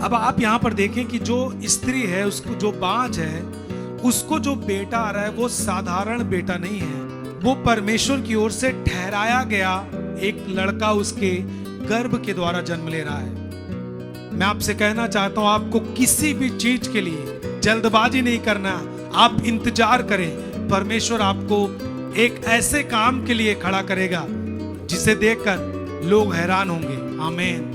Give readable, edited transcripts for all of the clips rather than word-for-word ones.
अब आप यहाँ पर देखें कि जो स्त्री है, उसको जो बाँझ है, उसको जो बेटा आ रहा है वो साधारण बेटा नहीं है, वो परमेश्वर की ओर से ठहराया गया एक लड़का उसके गर्भ के द्वारा जन्म ले रहा है। मैं आपसे कहना चाहता हूं, आपको किसी भी चीज के लिए जल्दबाजी नहीं करना, आप इंतजार करें। परमेश्वर आपको एक ऐसे काम के लिए खड़ा करेगा जिसे देखकर लोग हैरान होंगे। आमीन।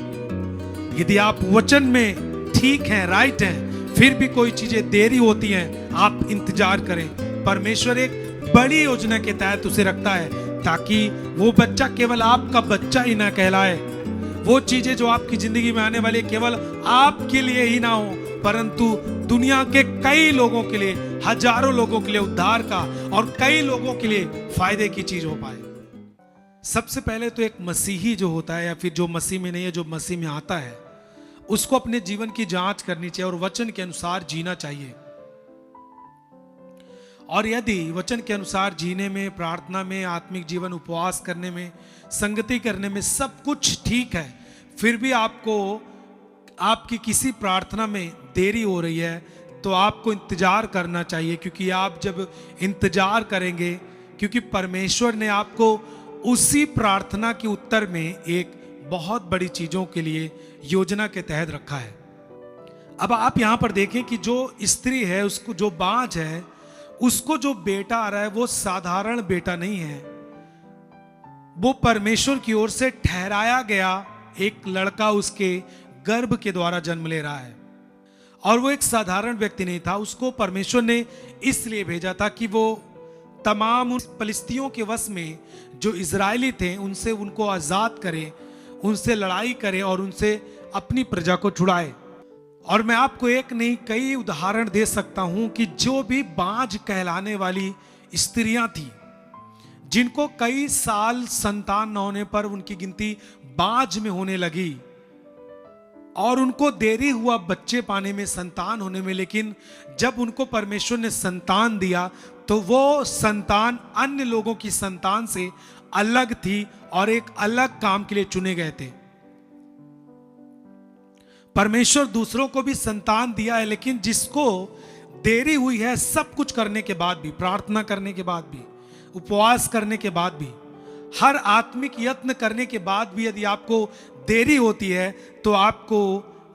यदि आप वचन में ठीक हैं, राइट हैं, फिर भी कोई चीजें देरी होती हैं, आप इंतजार करें। परमेश्वर एक बड़ी योजना के तहत उसे रखता है ताकि वो बच्चा केवल आपका बच्चा ही ना कहलाए। वो चीजें जो आपकी जिंदगी में आने वाली केवल आपके लिए ही ना हो, परंतु दुनिया के कई लोगों के लिए, हजारों लोगों के लिए उद्धार का और कई लोगों के लिए फायदे की चीज हो पाए। सबसे पहले तो एक मसीही जो होता है, या फिर जो मसीह में नहीं है, जो मसीह में आता है, उसको अपने जीवन की जांच करनी चाहिए और वचन के अनुसार जीना चाहिए। और यदि वचन के अनुसार जीने में, प्रार्थना में, आत्मिक जीवन, उपवास करने में, संगति करने में सब कुछ ठीक है, फिर भी आपको आपकी किसी प्रार्थना में देरी हो रही है, तो आपको इंतजार करना चाहिए। क्योंकि आप जब इंतजार करेंगे, क्योंकि परमेश्वर ने आपको उसी प्रार्थना के उत्तर में एक बहुत बड़ी चीजों के लिए योजना के तहत रखा है। अब आप यहां पर देखें कि जो स्त्री है, उसको जो बाँझ है, उसको जो बेटा आ रहा है वो साधारण बेटा नहीं है, वो परमेश्वर की ओर से ठहराया गया एक लड़का उसके गर्भ के द्वारा जन्म ले रहा है। और वो एक साधारण व्यक्ति नहीं था, उसको परमेश्वर ने इसलिए भेजा था कि वो तमाम उन फलिस्तियों के वश में जो इजरायली थे उनसे उनको आजाद करे, उनसे लड़ाई करे और उनसे अपनी प्रजा को छुड़ाए। और मैं आपको एक नहीं कई उदाहरण दे सकता हूं कि जो भी बाँझ कहलाने वाली स्त्रियां थी, जिनको कई साल संतान न होने पर उनकी गिनती बाँझ में होने लगी और उनको देरी हुआ बच्चे पाने में, संतान होने में, लेकिन जब उनको परमेश्वर ने संतान दिया तो वो संतान अन्य लोगों की संतान से अलग थी और एक अलग काम के लिए चुने गए थे। परमेश्वर दूसरों को भी संतान दिया है, लेकिन जिसको देरी हुई है, सब कुछ करने के बाद भी, प्रार्थना करने के बाद भी, उपवास करने के बाद भी, हर आत्मिक यत्न करने के बाद भी यदि आपको देरी होती है, तो आपको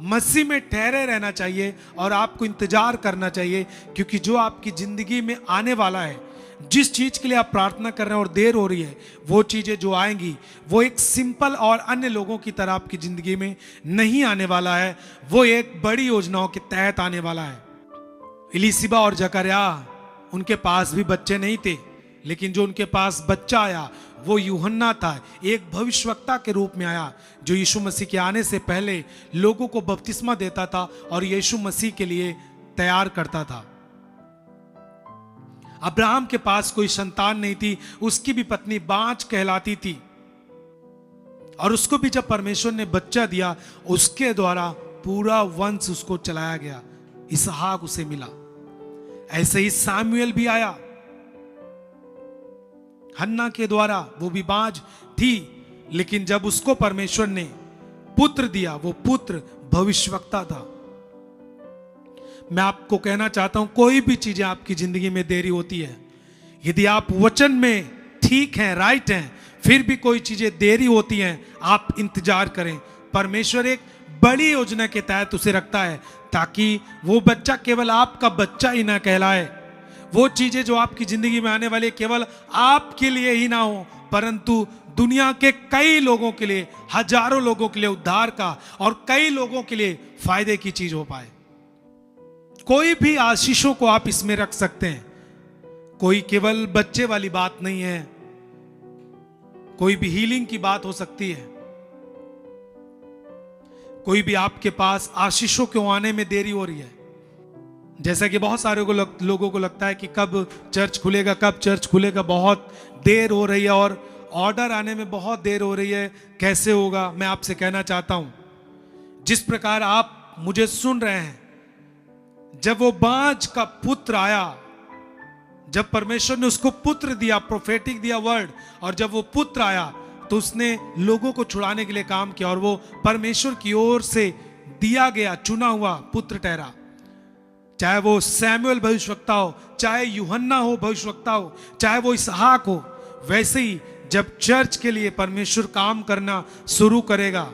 मसीह में ठहरे रहना चाहिए और आपको इंतजार करना चाहिए। क्योंकि जो आपकी जिंदगी में आने वाला है, जिस चीज के लिए आप प्रार्थना कर रहे हैं और देर हो रही है, वो चीजें जो आएंगी वो एक सिंपल और अन्य लोगों की तरह आपकी जिंदगी में नहीं आने वाला है, वो एक बड़ी योजनाओं के तहत आने वाला है। इलीसिबा और जकरया, उनके पास भी बच्चे नहीं थे, लेकिन जो उनके पास बच्चा आया वो यूहन्ना था। एक भविष्यवक्ता के रूप में आया जो यीशु मसीह के आने से पहले लोगों को बपतिस्मा देता था और यीशु मसीह के लिए तैयार करता था। अब्राहम के पास कोई संतान नहीं थी, उसकी भी पत्नी बाँझ कहलाती थी, और उसको भी जब परमेश्वर ने बच्चा दिया, उसके द्वारा पूरा वंश उसको चलाया गया, इसहाक उसे मिला। ऐसे ही सामुएल भी आया हन्ना के द्वारा, वो भी बाँझ थी, लेकिन जब उसको परमेश्वर ने पुत्र दिया, वो पुत्र भविष्यवक्ता था। मैं आपको कहना चाहता हूं, कोई भी चीजें आपकी जिंदगी में देरी होती है, यदि आप वचन में ठीक हैं, राइट हैं, फिर भी कोई चीजें देरी होती हैं, आप इंतजार करें। परमेश्वर एक बड़ी योजना के तहत उसे रखता है ताकि वो बच्चा केवल आपका बच्चा ही ना कहलाए। वो चीजें जो आपकी जिंदगी में आने वाली केवल आपके लिए ही ना हो, परंतु दुनिया के कई लोगों के लिए, हजारों लोगों के लिए उद्धार का और कई लोगों के लिए फायदे की चीज हो पाए। कोई भी आशीषों को आप इसमें रख सकते हैं। कोई केवल बच्चे वाली बात नहीं है, कोई भी हीलिंग की बात हो सकती है, कोई भी आपके पास आशीषों के आने में देरी हो रही है। जैसा कि बहुत सारे लोगों को लगता है कि कब चर्च खुलेगा, कब चर्च खुलेगा, बहुत देर हो रही है और ऑर्डर आने में बहुत देर हो रही है, कैसे होगा। मैं आपसे कहना चाहता हूं, जिस प्रकार आप मुझे सुन रहे हैं, जब वो बाँझ का पुत्र आया, जब परमेश्वर ने उसको पुत्र दिया, प्रोफेटिक दिया वर्ड, और जब वो पुत्र आया तो उसने लोगों को छुड़ाने के लिए काम किया और वो परमेश्वर की ओर से दिया गया चुना हुआ पुत्र ठहरा। चाहे वो सैमुअल भविष्यवक्ता हो, चाहे यूहन्ना हो भविष्यवक्ता हो, चाहे वो इसहाक हो, वैसे ही जब चर्च के लिए परमेश्वर काम करना शुरू करेगा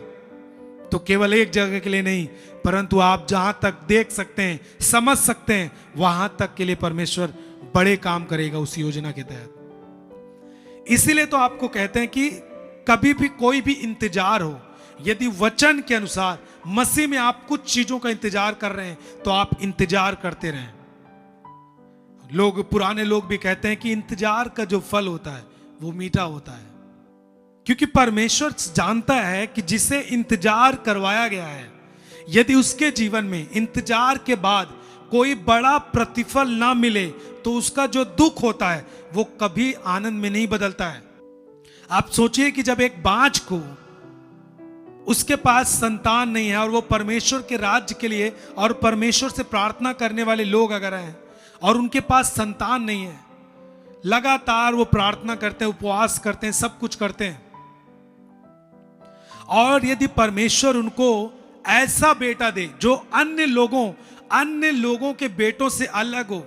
तो केवल एक जगह के लिए नहीं, परंतु आप जहां तक देख सकते हैं, समझ सकते हैं, वहां तक के लिए परमेश्वर बड़े काम करेगा उस योजना के तहत। इसीलिए तो आपको कहते हैं कि कभी भी कोई भी इंतजार हो, यदि वचन के अनुसार मसीह में आप कुछ चीजों का इंतजार कर रहे हैं तो आप इंतजार करते रहें। पुराने लोग भी कहते हैं कि इंतजार का जो फल होता है वो मीठा होता है, क्योंकि परमेश्वर जानता है कि जिसे इंतजार करवाया गया है, यदि उसके जीवन में इंतजार के बाद कोई बड़ा प्रतिफल ना मिले तो उसका जो दुख होता है वो कभी आनंद में नहीं बदलता है। आप सोचिए कि जब एक बांझ को उसके पास संतान नहीं है और वो परमेश्वर के राज्य के लिए और परमेश्वर से प्रार्थना करने वाले लोग अगर हैं और उनके पास संतान नहीं है, लगातार वो प्रार्थना करते हैं, उपवास करते हैं, सब कुछ करते हैं, और यदि परमेश्वर उनको ऐसा बेटा दे जो अन्य लोगों के बेटों से अलग हो,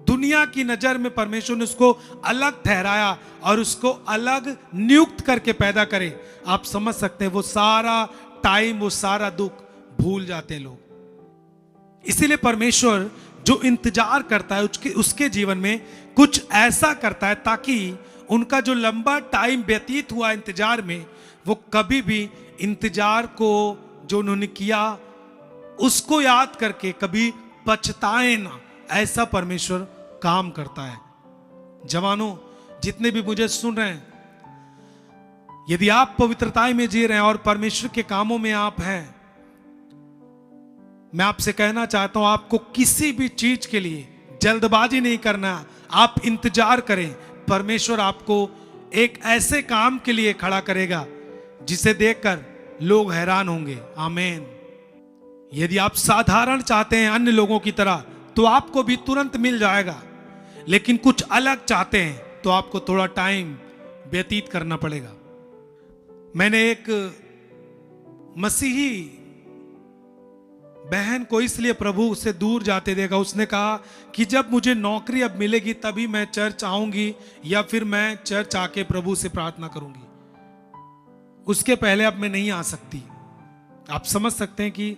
दुनिया की नजर में परमेश्वर ने उसको अलग ठहराया और उसको अलग नियुक्त करके पैदा करे, आप समझ सकते हैं वो सारा टाइम, वो सारा दुख भूल जाते हैं लोग। इसीलिए परमेश्वर जो इंतजार करता है उसके जीवन में कुछ ऐसा करता है ताकि उनका जो लंबा टाइम व्यतीत हुआ इंतजार में, वो कभी भी इंतजार को जो उन्होंने किया उसको याद करके कभी पछताए ना, ऐसा परमेश्वर काम करता है। जवानों, जितने भी मुझे सुन रहे हैं, यदि आप पवित्रता में जी रहे हैं और परमेश्वर के कामों में आप हैं, मैं आपसे कहना चाहता हूं आपको किसी भी चीज के लिए जल्दबाजी नहीं करना, आप इंतजार करें। परमेश्वर आपको एक ऐसे काम के लिए खड़ा करेगा जिसे देखकर लोग हैरान होंगे। आमीन। यदि आप साधारण चाहते हैं अन्य लोगों की तरह तो आपको भी तुरंत मिल जाएगा, लेकिन कुछ अलग चाहते हैं तो आपको थोड़ा टाइम व्यतीत करना पड़ेगा। मैंने एक मसीही बहन को इसलिए प्रभु से दूर जाते देखा, उसने कहा कि जब मुझे नौकरी अब मिलेगी तभी मैं चर्च आऊंगी या फिर मैं चर्च आके प्रभु से प्रार्थना करूंगी, उसके पहले अब मैं नहीं आ सकती। आप समझ सकते हैं कि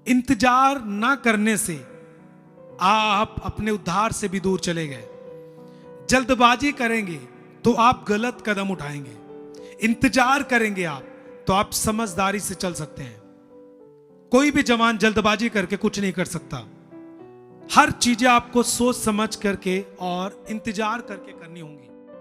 इंतजार ना करने से आप अपने उद्धार से भी दूर चले गए। जल्दबाजी करेंगे तो आप गलत कदम उठाएंगे, इंतजार करेंगे आप तो आप समझदारी से चल सकते हैं। कोई भी जवान जल्दबाजी करके कुछ नहीं कर सकता। हर चीजें आपको सोच समझ करके और इंतजार करके करनी होंगी।